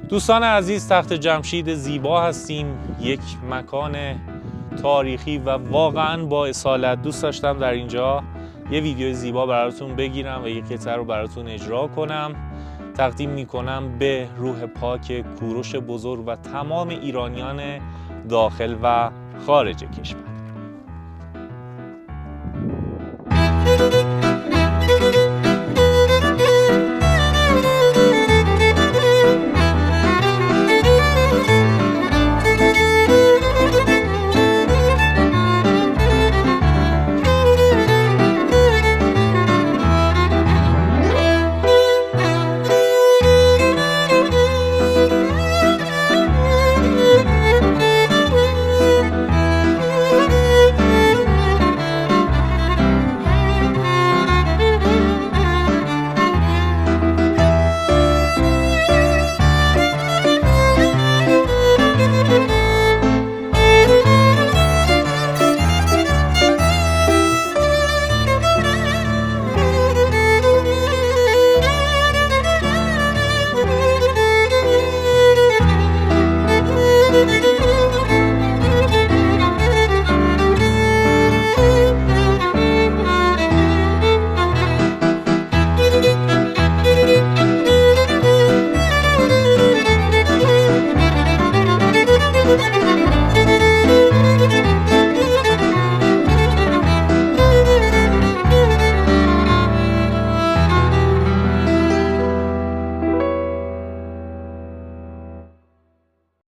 دوستان عزیز، تخت جمشید زیبا هستیم، یک مکان تاریخی و واقعا با اصالت. دوست داشتم در اینجا یه ویدیو زیبا براتون بگیرم و یک قطعه رو براتون اجرا کنم. تقدیم میکنم به روح پاک کوروش بزرگ و تمام ایرانیان داخل و خارج کشور.